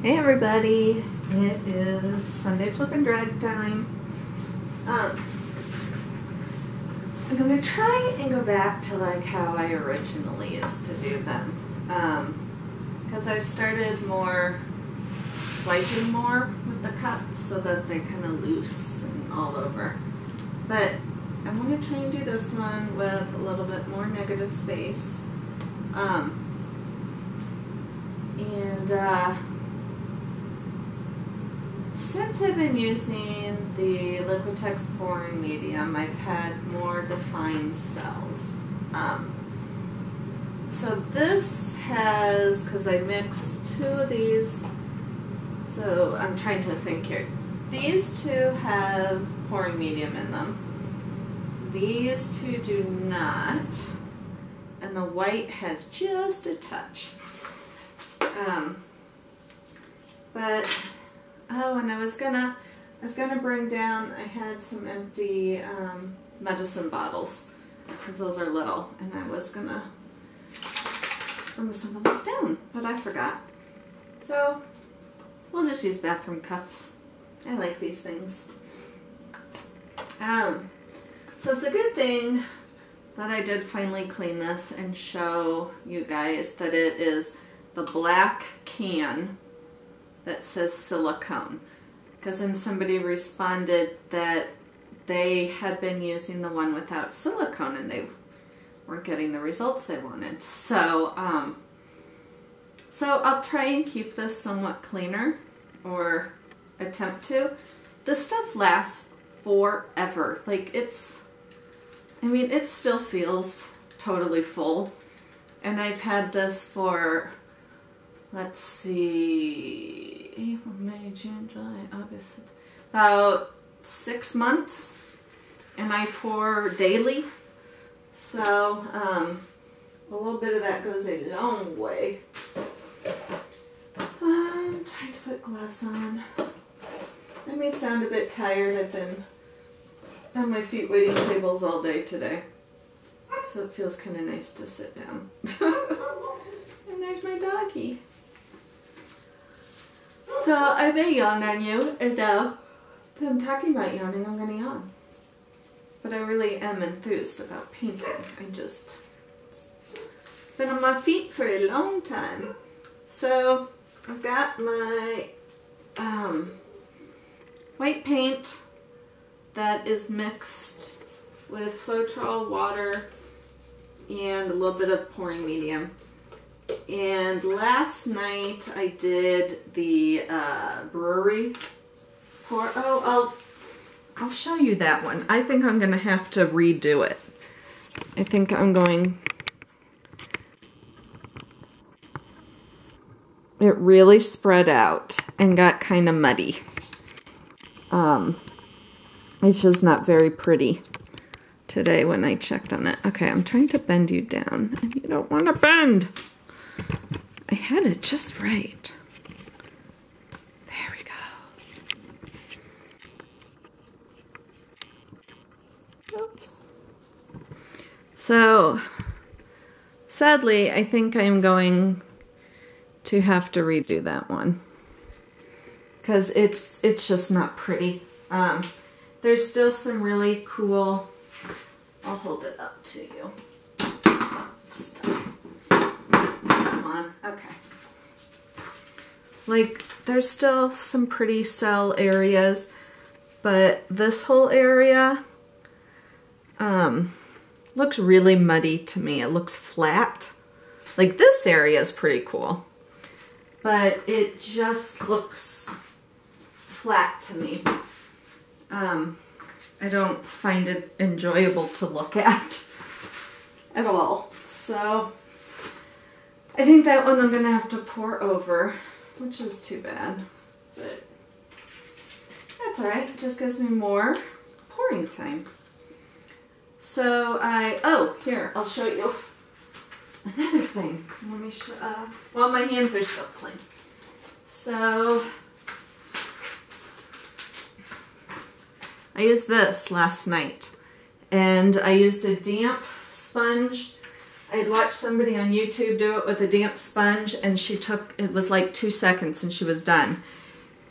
Hey everybody, it is Sunday flip and drag time. I'm gonna try and go back to like how I originally used to do them. Because I've started swiping more with the cup so that they're kind of loose and all over. But I'm gonna try and do this one with a little bit more negative space. Since I've been using the Liquitex pouring medium, I've had more defined cells. So this has, because I mixed two of these, so I'm trying to think here. These two have pouring medium in them. These two do not. And the white has just a touch. Oh, and I was gonna bring down, I had some empty medicine bottles, because those are little, and I was gonna bring some of those down, but I forgot. So, we'll just use bathroom cups. I like these things. So it's a good thing that I did finally clean this and show you guys that it is the black can that says silicone, because then somebody responded that they had been using the one without silicone and they weren't getting the results they wanted. So I'll try and keep this somewhat cleaner, or attempt to. This stuff lasts forever. Like it still feels totally full, and I've had this for, let's see, April, May, June, July, August, about 6 months, and I pour daily, so a little bit of that goes a long way. I'm trying to put gloves on. I may sound a bit tired. I've been on my feet waiting tables all day today, so it feels kind of nice to sit down. And there's my doggy. So I may yawn on you, and now that I'm talking about yawning, I'm going to yawn. But I really am enthused about painting. It's been on my feet for a long time. So I've got my white paint that is mixed with floetrol, water, and a little bit of pouring medium. And last night I did the brewery pour. Oh, I'll show you that one. I think I'm going to have to redo it. I think I'm going... It really spread out and got kind of muddy. It's just not very pretty today when I checked on it. Okay, I'm trying to bend you down, and you don't want to bend. I had it just right. There we go. Oops. So, sadly, I think I'm going to have to redo that one, because it's just not pretty. There's still some really cool, I'll hold it up to you. Come on, okay. Like, there's still some pretty cell areas, but this whole area looks really muddy to me. It looks flat. Like, this area is pretty cool, but it just looks flat to me. I don't find it enjoyable to look at all. So I think that one I'm going to have to pour over, which is too bad, but that's alright. It just gives me more pouring time. So here, I'll show you another thing. Let me show, well, my hands are still clean. So I used this last night, and I used a damp sponge. I'd watched somebody on YouTube do it with a damp sponge, and it was like 2 seconds and she was done.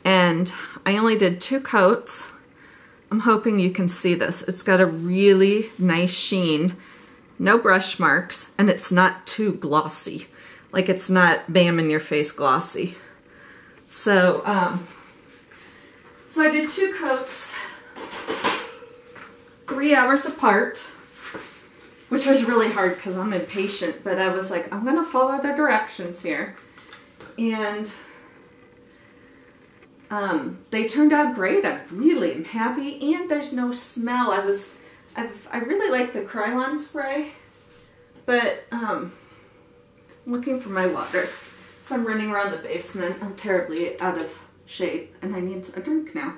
And I only did 2 coats. I'm hoping you can see this. It's got a really nice sheen, no brush marks, and it's not too glossy. Like, it's not bam in your face glossy. So, so I did 2 coats, 3 hours apart, which was really hard because I'm impatient, but I was like, I'm gonna follow the directions here. And they turned out great. I really am happy, and there's no smell. I really like the Krylon spray, but I'm looking for my water. So I'm running around the basement. I'm terribly out of shape, and I need a drink now.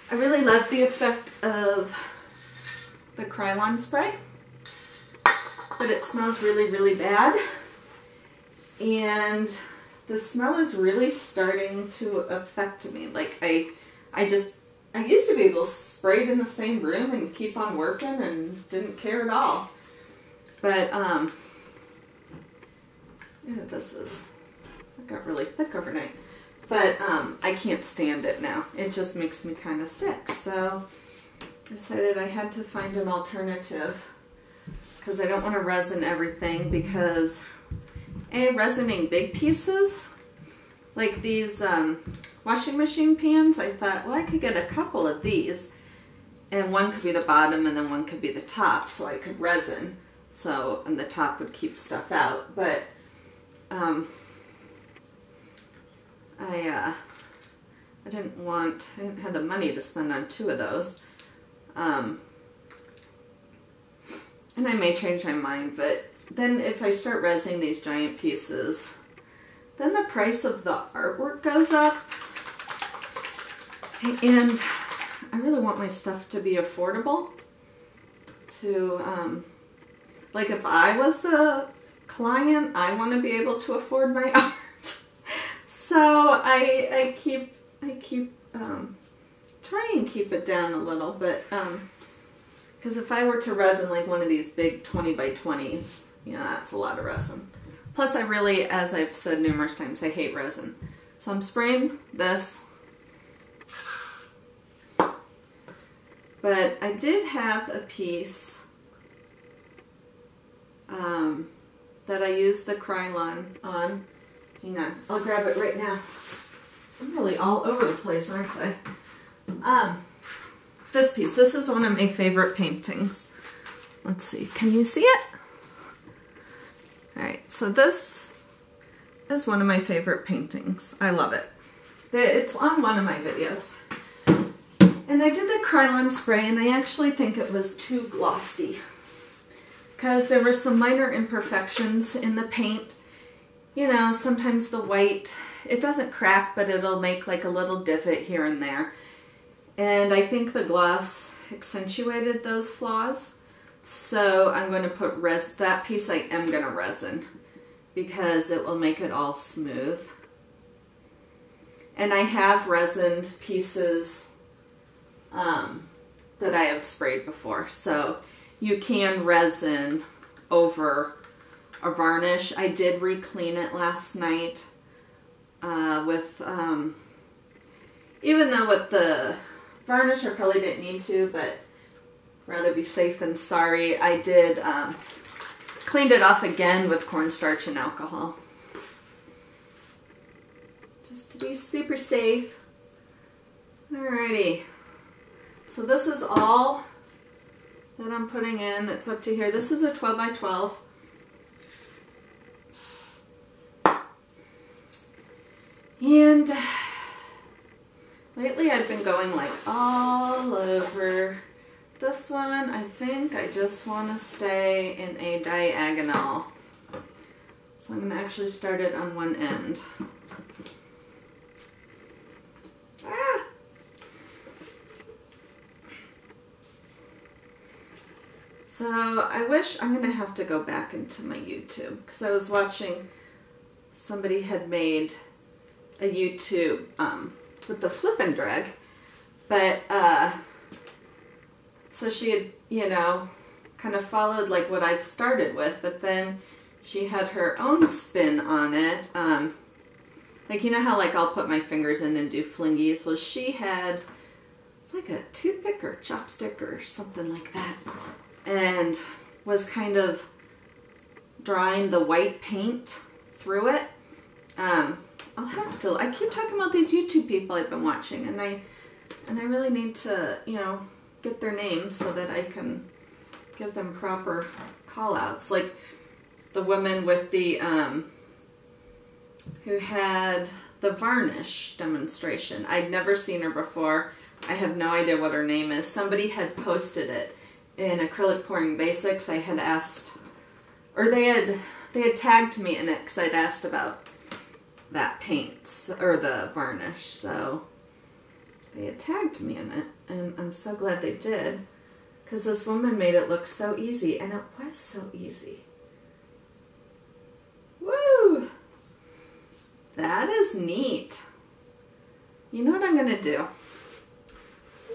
I really love the effect of the Krylon spray, but it smells really, really bad. And the smell is really starting to affect me. Like, I used to be able to spray it in the same room and keep on working and didn't care at all. But, yeah, it got really thick overnight. But, I can't stand it now. It just makes me kind of sick. So, I decided I had to find an alternative, because I don't want to resin everything, because resining big pieces, like these washing machine pans, I thought, well, I could get a couple of these, and one could be the bottom and then one could be the top, so I could resin, so, and the top would keep stuff out. But I didn't have the money to spend on 2 of those, and I may change my mind, but then if I start resining these giant pieces, then the price of the artwork goes up. And I really want my stuff to be affordable. Like, if I was the client, I want to be able to afford my art. So I keep trying to keep it down a little, but because if I were to resin like one of these big 20 by 20s, yeah, that's a lot of resin. Plus, I really, as I've said numerous times, I hate resin. So I'm spraying this. But I did have a piece that I used the Krylon on. Hang on, I'll grab it right now. I'm really all over the place, aren't I? This piece, this is one of my favorite paintings. Let's see, can you see it? Alright, so this is one of my favorite paintings. I love it. It's on one of my videos. And I did the Krylon spray, and I actually think it was too glossy, because there were some minor imperfections in the paint. You know, sometimes the white, it doesn't crack, but it'll make like a little divot here and there. And I think the gloss accentuated those flaws. So I'm going to put that piece I am going to resin, because it will make it all smooth. And I have resined pieces that I have sprayed before. So you can resin over a varnish. I did re-clean it last night with, even though with the varnish I probably didn't need to, but rather be safe than sorry, I did cleaned it off again with cornstarch and alcohol. Just to be super safe. Alrighty. So this is all that I'm putting in. It's up to here. This is a 12 by 12. And lately I've been going like all over. This one, I think I just want to stay in a diagonal. So I'm going to actually start it on one end. Ah! So I wish, I'm going to have to go back into my YouTube, because I was watching, somebody had made a YouTube with the flip and drag, but so she had, you know, kind of followed like what I've started with, but then she had her own spin on it. Like, you know how like I'll put my fingers in and do flingies? Well, she had, it's like a toothpick or chopstick or something like that, and was kind of drawing the white paint through it. I'll have to, I keep talking about these YouTube people I've been watching, and I really need to, you know, get their names so that I can give them proper call outs. Like the woman with the, who had the varnish demonstration. I'd never seen her before. I have no idea what her name is. Somebody had posted it in Acrylic Pouring Basics. I had asked, or they had tagged me in it because I'd asked about that paint, or the varnish, so they had tagged me in it, and I'm so glad they did, because this woman made it look so easy, and it was so easy. Woo! That is neat. You know what I'm going to do?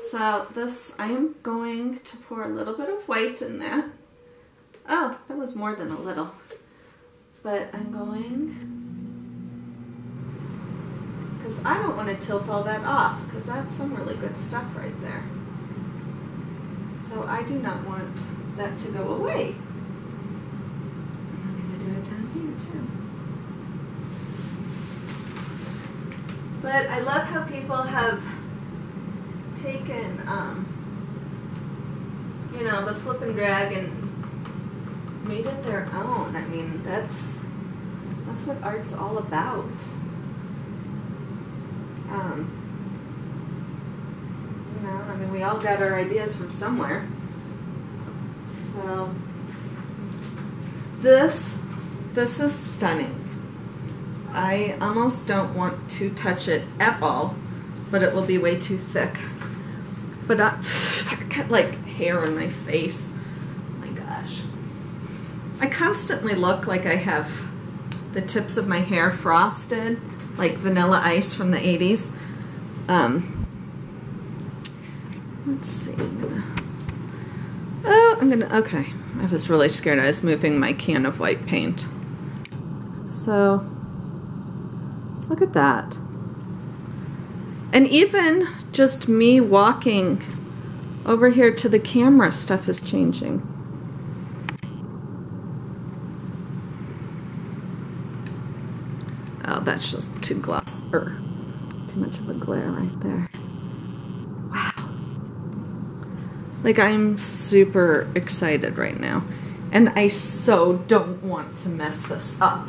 So this, I am going to pour a little bit of white in that. Oh, that was more than a little. But I'm going, because I don't want to tilt all that off, because that's some really good stuff right there. So I do not want that to go away. And I'm going to do it down here too. But I love how people have taken, you know, the flip and drag and made it their own. I mean, that's what art's all about. You know, I mean, we all got our ideas from somewhere. So this is stunning. I almost don't want to touch it at all, but it will be way too thick. But I got like hair on my face. Oh my gosh. I constantly look like I have the tips of my hair frosted, like Vanilla Ice from the 80s. Let's see. Okay. I was really scared. I was moving my can of white paint. So, look at that. And even just me walking over here to the camera, stuff is changing. Oh, that's just too gloss, or too much of a glare right there. Wow. Like, I'm super excited right now. And I so don't want to mess this up.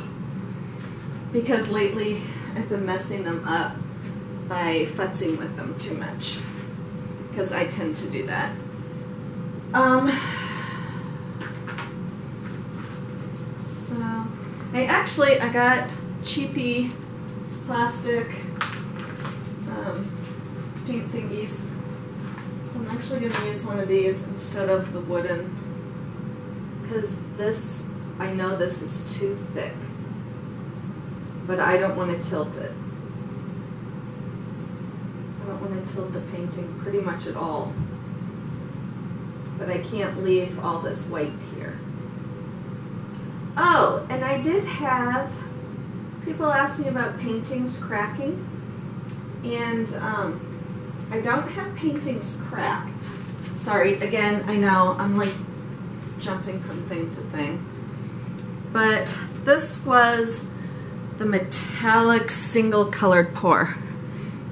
Because lately, I've been messing them up by futzing with them too much. Because I tend to do that. So, I got cheapy plastic paint thingies. So I'm actually going to use one of these instead of the wooden. Because this, I know this is too thick. But I don't want to tilt it. I don't want to tilt the painting pretty much at all. But I can't leave all this white here. Oh, and I did have people ask me about paintings cracking. And I don't have paintings crack. Sorry, again, I know I'm like jumping from thing to thing. But this was the metallic single colored pour.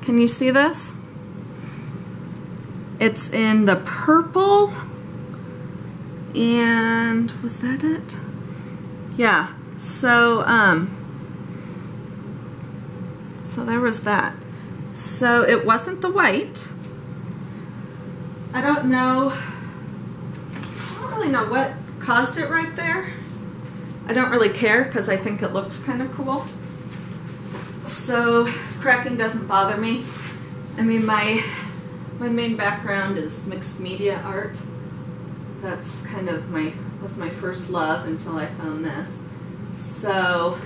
Can you see this? It's in the purple, and was that it? Yeah, so so there was that. So it wasn't the white. I don't really know what caused it right there. I don't really care because I think it looks kind of cool. So cracking doesn't bother me. I mean, my main background is mixed media art. That's kind of was my first love until I found this. So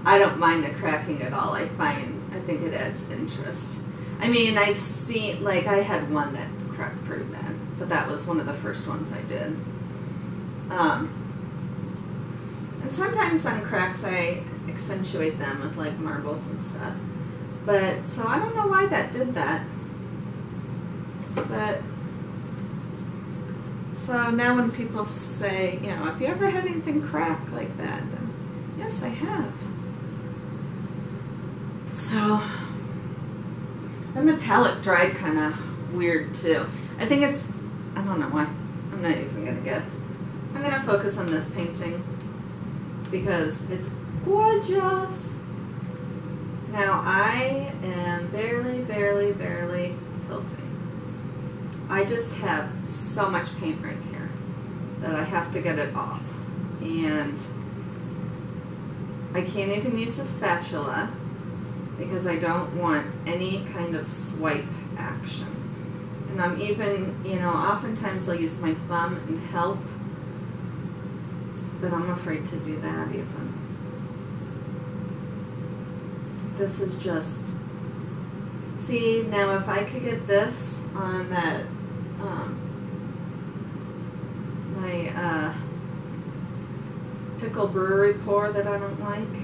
I don't mind the cracking at all. I think it adds interest. I mean, I've seen, like, I had one that cracked pretty bad. but that was one of the first ones I did. And sometimes on cracks I accentuate them with like marbles and stuff. But, so I don't know why that did that. But, so now when people say, you know, have you ever had anything crack like that? Then, yes, I have. So, the metallic dried kind of weird too. I think it's, I don't know why. I'm not even going to guess. I'm going to focus on this painting because it's gorgeous. Now I am barely tilting. I just have so much paint right here that I have to get it off. And I can't even use the spatula because I don't want any kind of swipe action. And I'm even, you know, oftentimes I'll use my thumb and help, but I'm afraid to do that even. This is just, see, now if I could get this on that, my pickle brewery pour that I don't like,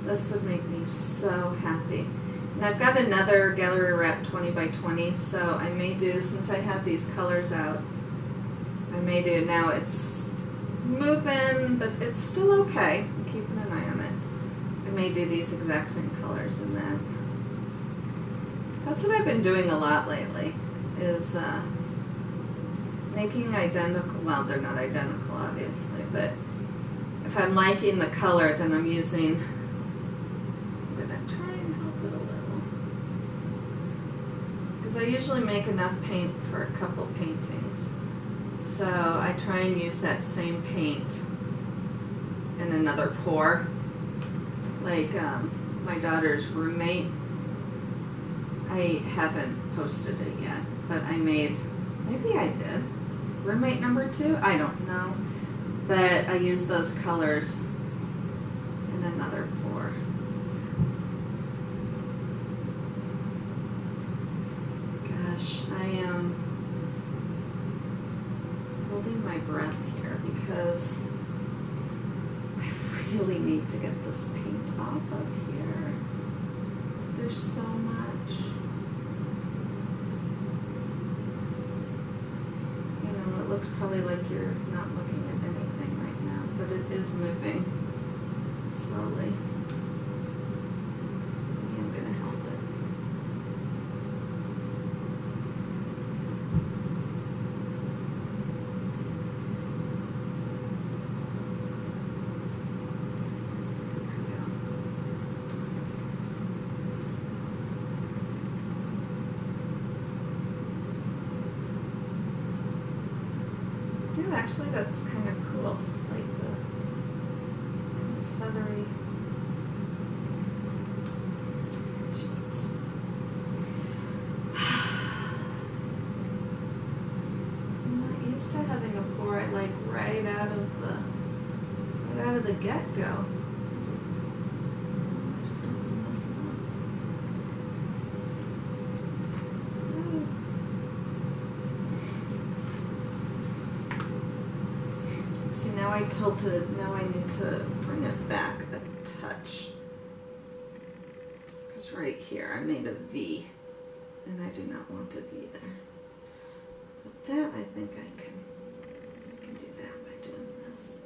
this would make me so happy. And I've got another gallery wrap 20 by 20, so I may do, since I have these colors out, I may do, now it's moving, but it's still okay. I'm keeping an eye on it. I may do these exact same colors in that. That's what I've been doing a lot lately, is making identical, well, they're not identical obviously, but if I'm liking the color, then I'm using, I'm going to try and help it a little. Because I usually make enough paint for a couple paintings. So I try and use that same paint in another pour. Like my daughter's roommate, I haven't posted it yet, but I made, maybe I did, roommate number 2, I don't know, but I used those colors in another pour. Gosh, I am holding my breath here because I really need to get this paint off of here. There's so much. You know, it looks probably like you're not looking at anything right now, but it is moving slowly. I'm going to help it. Yeah, actually that's kind of cool, like the kind of feathery. Jeez. I'm not used to having a pour it like right out of the get-go. I just don't want to mess it up. See, now I tilted, now I need to bring it back a touch. Because right here I made a V, and I do not want a V there. But that I think I can do that by doing this.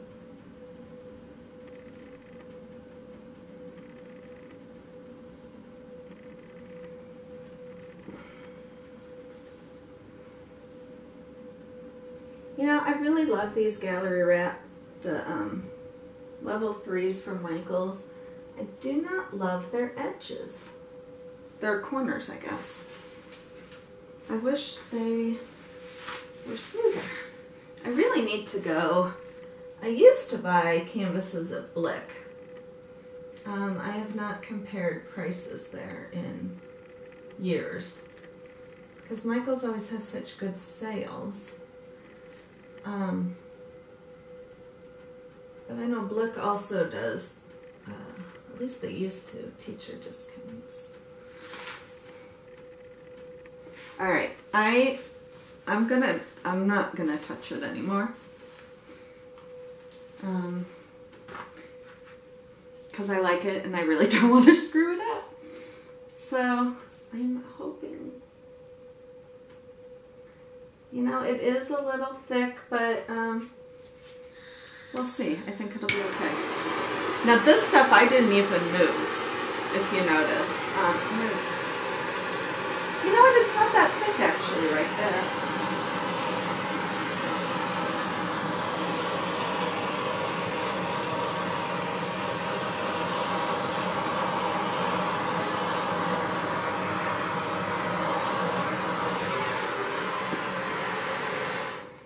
You know, I really love these gallery wrap, the level 3s from Michaels. I do not love their edges. Their corners, I guess. I wish they were smoother. I really need to go. I used to buy canvases at Blick. I have not compared prices there in years. Because Michaels always has such good sales. But I know Blick also does, at least they used to, teacher discounts. Alright, I I'm not gonna touch it anymore. Because I like it and I really don't want to screw it up. So I'm hoping, you know, it is a little thick, but we'll see. I think it'll be okay. Now this stuff I didn't even move, if you notice. You know what, it's not that thick actually right there.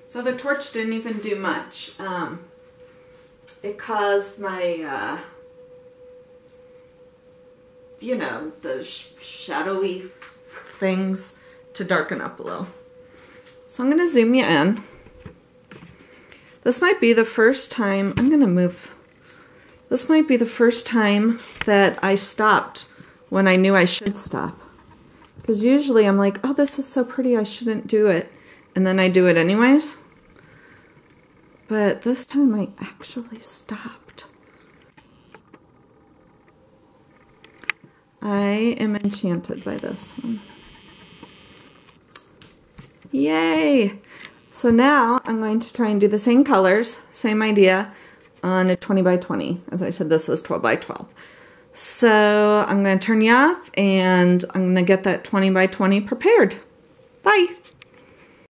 So the torch didn't even do much. It caused my, you know, the shadowy things to darken up a little. So I'm going to zoom you in. This might be the first time, I'm going to move. This might be the first time that I stopped when I knew I should stop. Because usually I'm like, oh, this is so pretty, I shouldn't do it. And then I do it anyways. But this time I actually stopped. I am enchanted by this one. Yay! So now I'm going to try and do the same colors, same idea, on a 20 by 20. As I said, this was 12 by 12. So I'm going to turn you off and I'm going to get that 20 by 20 prepared. Bye!